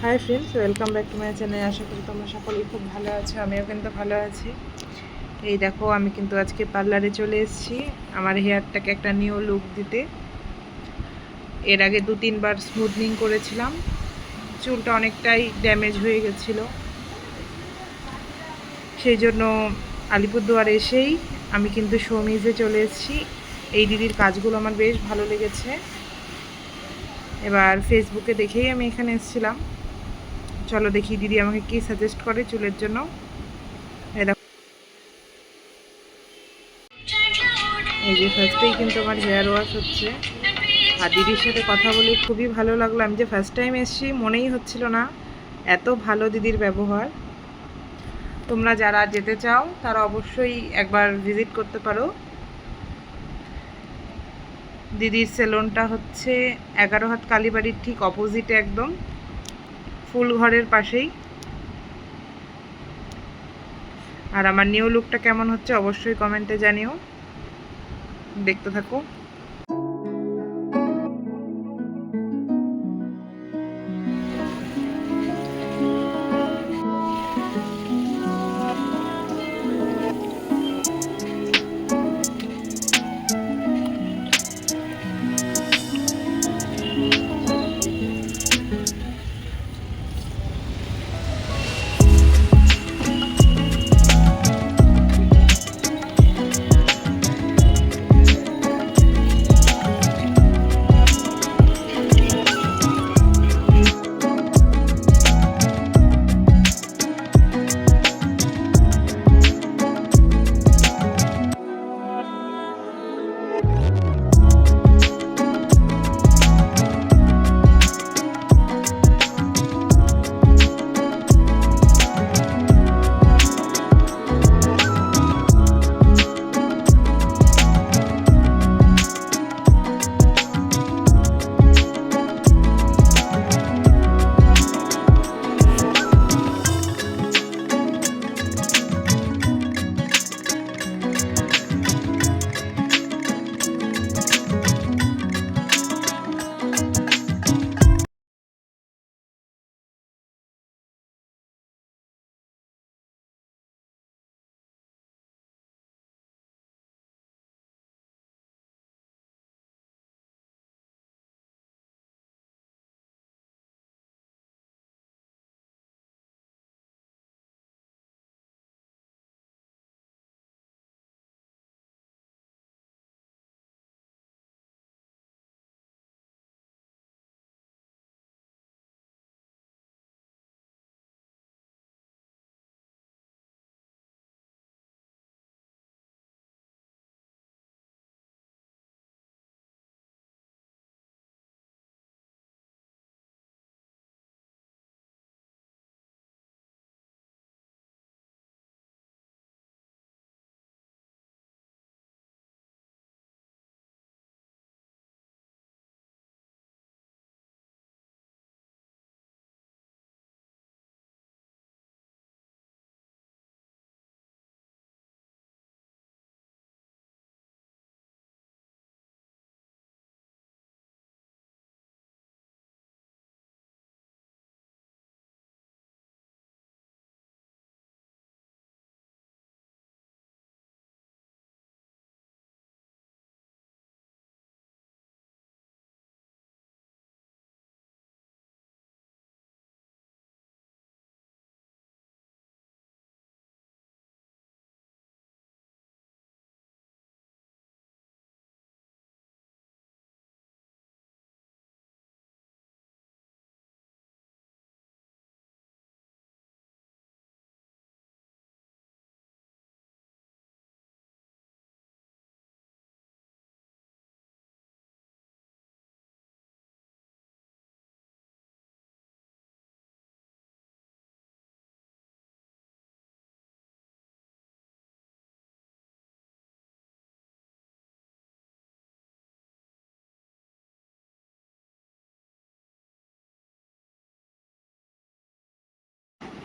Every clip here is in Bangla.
High friends, welcome back to my channel. আশা করি তোমরা সকলেই খুব ভালো আছো। আমিও কিন্তু ভালো আছি। এই দেখো, আমি কিন্তু আজকে পার্লারে চলে এসেছি আমার হেয়ারটাকে একটা নিউ লুক দিতে। এর আগে 2-3 বার স্মুথনিং করেছিলাম, চুলটা অনেকটাই ড্যামেজ হয়ে গেছিলো। সেই জন্য আলিপুরদুয়ার এসেই আমি কিন্তু শোমিজে চলে এসেছি। এই দিদির কাজগুলো আমার বেশ ভালো লেগেছে। এবার ফেসবুকে দেখেই আমি এখানে এসেছিলাম। চলো দেখি দিদি আমাকে কী সাজেস্ট করে চুলের জন্য। এই যে ফার্স্টেই কিন্তু আমার হেয়ার ওয়াশ হচ্ছে, আর দিদির সাথে কথা বলে খুবই ভালো লাগলো। আমি যে ফার্স্ট টাইম এসেছি মনেই হচ্ছিল না, এত ভালো দিদির ব্যবহার। তোমরা যারা যেতে চাও তারা অবশ্যই একবার ভিজিট করতে পারো। দিদির সেলুনটা হচ্ছে 11 হাত কালীবাড়ির ঠিক অপোজিটে, একদম ফুল ঘরের পাশেই। আর আমার নিউ লুকটা কেমন হচ্ছে অবশ্যই কমেন্টে জানিও। দেখতে থাকো।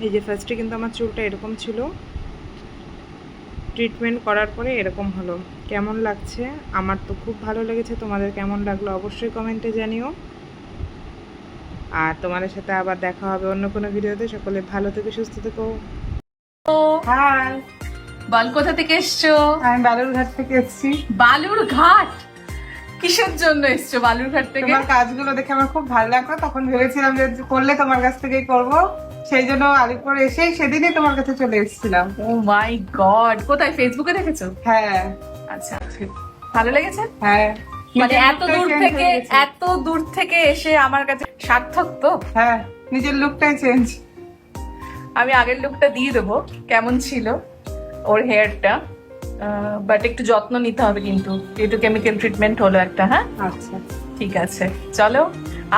এই যে ফার্স্টে কিন্তু আমার চুলটা এরকম ছিল, ট্রিটমেন্ট করার পরে এরকম হলো। কেমন লাগছে? আমার তো খুব ভালো লেগেছে। তোমাদের কেমন লাগলো অবশ্যই কমেন্টে জানিও। আর তোমাদের সাথে আবার দেখা হবে অন্য কোনো ভিডিওতে। সকলে ভালো থেকো, সুস্থ থেকো। হাই, বল কোথা থেকে এসছো? আমি বালুরঘাট থেকে এসেছি। বালুরঘাট? কিসের জন্য এসছো বালুরঘাট থেকে? তোমার কাজগুলো দেখে আমার খুব ভালো লাগলো, তখন ভেবেছিলাম যে করলে তোমার কাছ থেকেই করব, সেই জন্য আলিপুর এসেই সেদিনই তোমার কাছে চলে এসেছিলাম। ও মাই গড, কোথায়, ফেসবুকে দেখেছো? হ্যাঁ। আচ্ছা, ভালো লেগেছে? হ্যাঁ, মানে নিজের এত lookটাই দূর change থেকে হয়ে গেছে। এত দূর থেকে এসে আমার কাছে সার্থক তো। হ্যাঁ, নিজের লুকটাই চেঞ্জ। আমি আগের লুকটা দিয়ে দেবো কেমন ছিল ওর হেয়ারটা, বাট একটু যত্ন নিতে হবে কিন্তু, যেহেতু কেমিক্যাল ট্রিটমেন্ট হলো একটা। হ্যাঁ আচ্ছা, ঠিক আছে, চলো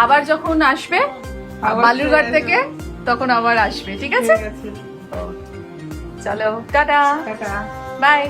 আবার যখন আসবে আবার বালুরঘাট চলে থেকে তখন আবার আসবে, ঠিক আছে? ঠিক আছে, চলো টাটা, টাটা। বাই।